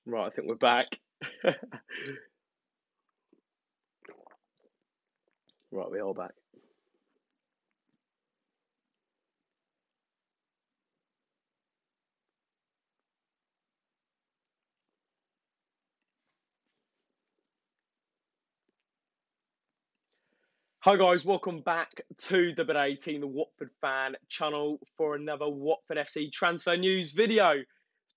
Right, I think we're back. Right, we're all back. Hi guys, welcome back to the Bordeaux Team, the Watford fan channel for another Watford FC transfer news video.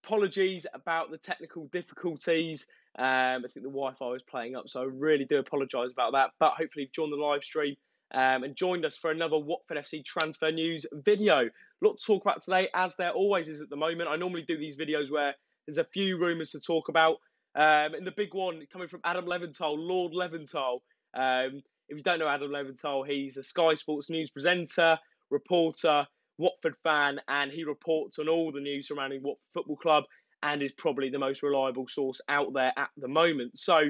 Apologies about the technical difficulties. I think the Wi-Fi was playing up, so I really do apologise about that. But hopefully you've joined the live stream and joined us for another Watford FC transfer news video. A lot to talk about today, as there always is at the moment. I normally do these videos where there's a few rumours to talk about. And the big one coming from Adam Leventhal, Lord Leventhal. If you don't know Adam Leventhal, he's a Sky Sports News presenter, reporter, Watford fan, and he reports on all the news surrounding Watford Football Club and is probably the most reliable source out there at the moment. So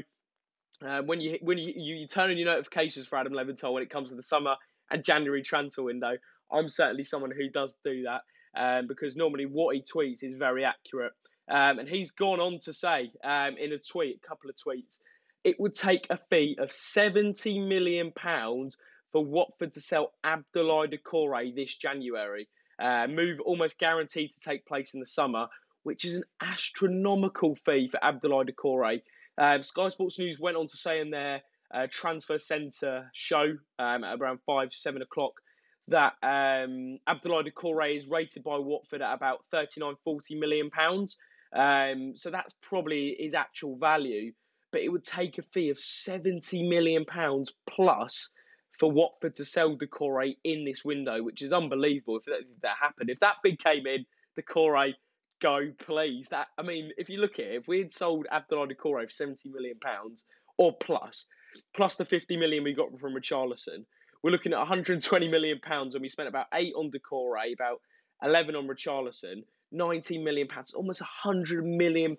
when you turn on your notifications for Adam Leventhal when it comes to the summer and January transfer window, I'm certainly someone who does do that because normally what he tweets is very accurate. And he's gone on to say in a tweet, a couple of tweets, it would take a fee of £70 million for Watford to sell Abdoulaye Doucouré this January. Move almost guaranteed to take place in the summer, which is an astronomical fee for Abdoulaye Doucouré. Sky Sports News went on to say in their transfer centre show at around 5, 7 o'clock that Abdoulaye Doucouré is rated by Watford at about £39-40 million. So that's probably his actual value. But it would take a fee of £70 million plus for Watford to sell Doucouré in this window, which is unbelievable if that happened. If that bid came in, Doucouré, go please. If you look at it, if we had sold Abdoulaye Doucouré for £70 million or plus the 50 million we got from Richarlison, we're looking at £120 million, and we spent about 8 on Doucouré, about 11 on Richarlison, £19 million, almost £100 million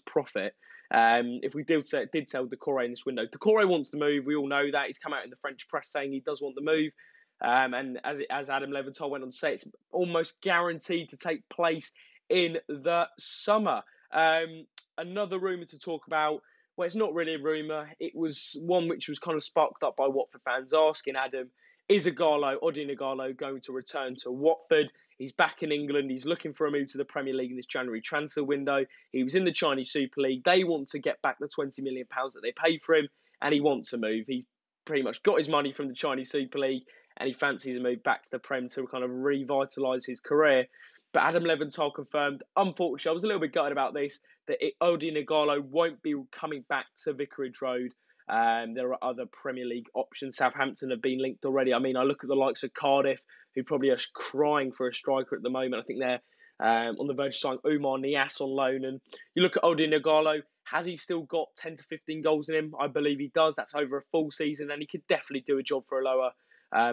profit. If we did sell Doucouré in this window. Doucouré wants to move. We all know that. He's come out in the French press saying he does want the move. And as Adam Leventhal went on to say, it's almost guaranteed to take place in the summer. Another rumour to talk about. Well, it's not really a rumour. It was one which was kind of sparked up by Watford fans asking Adam, is Odion Ighalo going to return to Watford? He's back in England. He's looking for a move to the Premier League in this January transfer window. He was in the Chinese Super League. They want to get back the £20 million that they paid for him, and he wants to move. He pretty much got his money from the Chinese Super League, and he fancies a move back to the Prem to kind of revitalise his career. But Adam Leventhal confirmed, unfortunately, I was a little bit gutted about this, that Odion Ighalo won't be coming back to Vicarage Road. There are other Premier League options. Southampton have been linked already. I look at the likes of Cardiff, who probably are crying for a striker at the moment. I think they're on the verge of signing Oumar Niasse on loan. And you look at Odion Ighalo, has he still got 10 to 15 goals in him? I believe he does. That's over a full season, and he could definitely do a job for a lower,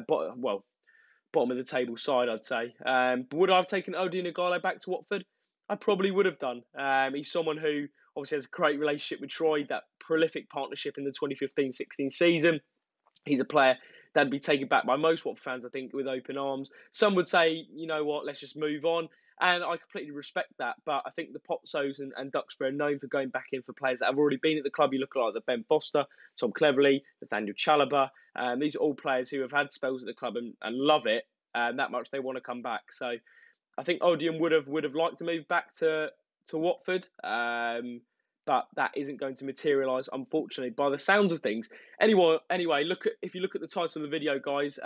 bottom of the table side, I'd say. But would I have taken Odion Ighalo back to Watford? I probably would have done. He's someone who obviously has a great relationship with Troy, that prolific partnership in the 2015-16 season. He's a player that'd be taken back by most Watford fans, I think, with open arms. Some would say, you know what, let's just move on. And I completely respect that. But I think the Potsos and Duxbury are known for going back in for players that have already been at the club. You look at like the Ben Foster, Tom Cleverley, Nathaniel Chalobah. These are all players who have had spells at the club and love it that much. They want to come back. So I think Odion would have liked to move back to Watford. But that isn't going to materialise, unfortunately, by the sounds of things. Anyway, if you look at the title of the video, guys,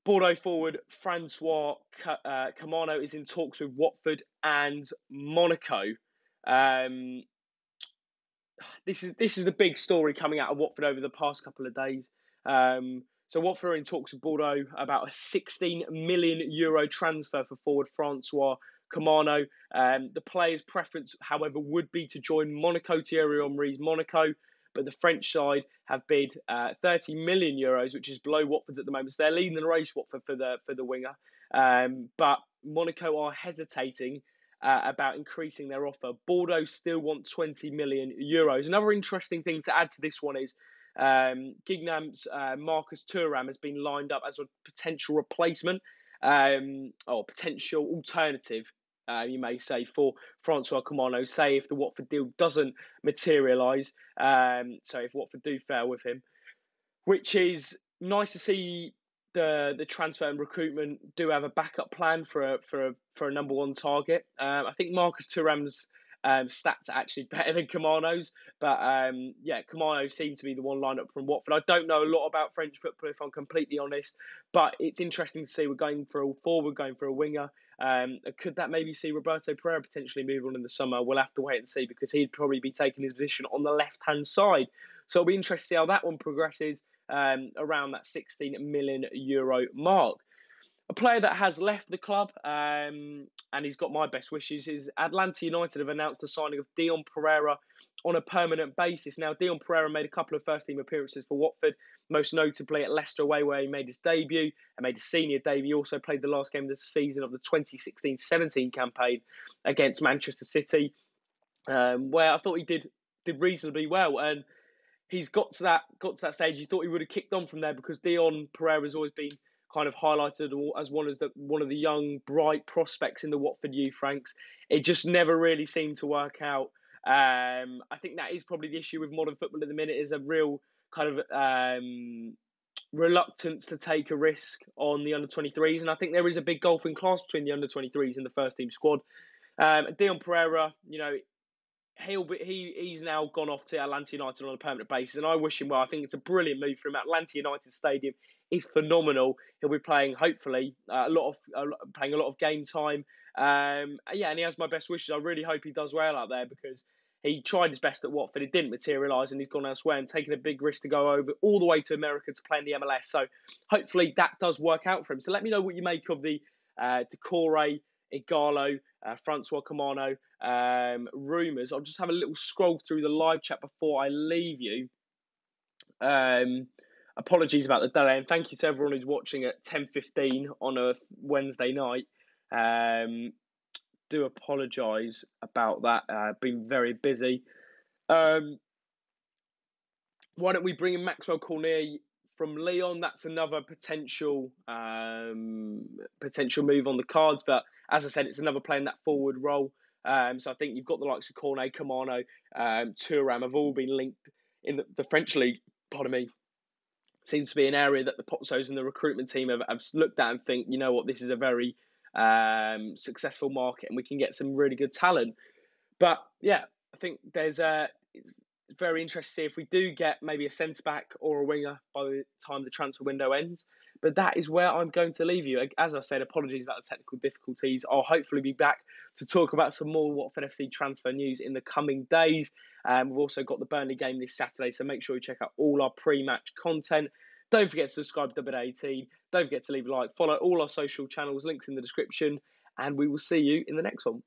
Bordeaux forward François Kamano is in talks with Watford and Monaco. This is the big story coming out of Watford over the past couple of days. So Watford are in talks with Bordeaux about a €16 million transfer for forward François Kamano. The player's preference, however, would be to join Monaco, Thierry Henry's Monaco, but the French side have bid €30 million, which is below Watford's at the moment. So they're leading the race, Watford, for the winger. But Monaco are hesitating about increasing their offer. Bordeaux still want €20 million. Another interesting thing to add to this one is Guingamp's Marcus Thuram has been lined up as a potential replacement or potential alternative you may say, for François Kamano, say if the Watford deal doesn't materialise, so if Watford do fail with him, which is nice to see. The transfer and recruitment do have a backup plan for a number one target. I think Marcus Thuram's stats are actually better than Kamano's, but yeah, Kamano seemed to be the one lineup from Watford. I don't know a lot about French football, if I'm completely honest, but it's interesting to see we're going for a forward, going for a winger. Could that maybe see Roberto Pereira potentially move on in the summer? We'll have to wait and see, because he'd probably be taking his position on the left-hand side. So it'll be interesting to see how that one progresses around that €16 million mark. A player that has left the club, and he's got my best wishes, is Atlanta United have announced the signing of Dion Pereira on a permanent basis. Now, Dion Pereira made a couple of first-team appearances for Watford, most notably at Leicester away, where he made his debut and made his senior debut. He also played the last game of the season of the 2016-17 campaign against Manchester City, where I thought he did reasonably well. And he's got to that stage. You thought he would have kicked on from there, because Dion Pereira has always been kind of highlighted as one of the young, bright prospects in the Watford youth ranks. It just never really seemed to work out. I think that is probably the issue with modern football at the minute, is a real kind of reluctance to take a risk on the under-23s. And I think there is a big golfing class between the under-23s and the first team squad. Dion Pereira, he's now gone off to Atlanta United on a permanent basis, and I wish him well. I think it's a brilliant move for him. Atlanta United Stadium is phenomenal. He'll be playing, hopefully, playing a lot of game time. And he has my best wishes. I really hope he does well out there, because he tried his best at Watford. It didn't materialise, and he's gone elsewhere and taken a big risk to go over all the way to America to play in the MLS. So hopefully that does work out for him. So let me know what you make of the Decore, Igalo, François Kamano rumours. I'll just have a little scroll through the live chat before I leave you. Apologies about the delay, and thank you to everyone who's watching at 10:15 on a Wednesday night. Do apologise about that. Been very busy. Why don't we bring in Maxwell Cornet from Lyon? That's another potential move on the cards. But as I said, it's another player in that forward role. So I think you've got the likes of Cornet, Kamano, Thuram have all been linked in the French league. Pardon me. Seems to be an area that the Pozzos and the recruitment team have looked at and think, you know what, this is a very successful market, and we can get some really good talent. But yeah, I think it's very interesting to see if we do get maybe a centre-back or a winger by the time the transfer window ends. But that is where I'm going to leave you. As I said, apologies about the technical difficulties. I'll hopefully be back to talk about some more Watford FC transfer news in the coming days. We've also got the Burnley game this Saturday, so make sure you check out all our pre-match content. Don't forget to subscribe to W18. Don't forget to leave a like. Follow all our social channels, links in the description. And we will see you in the next one.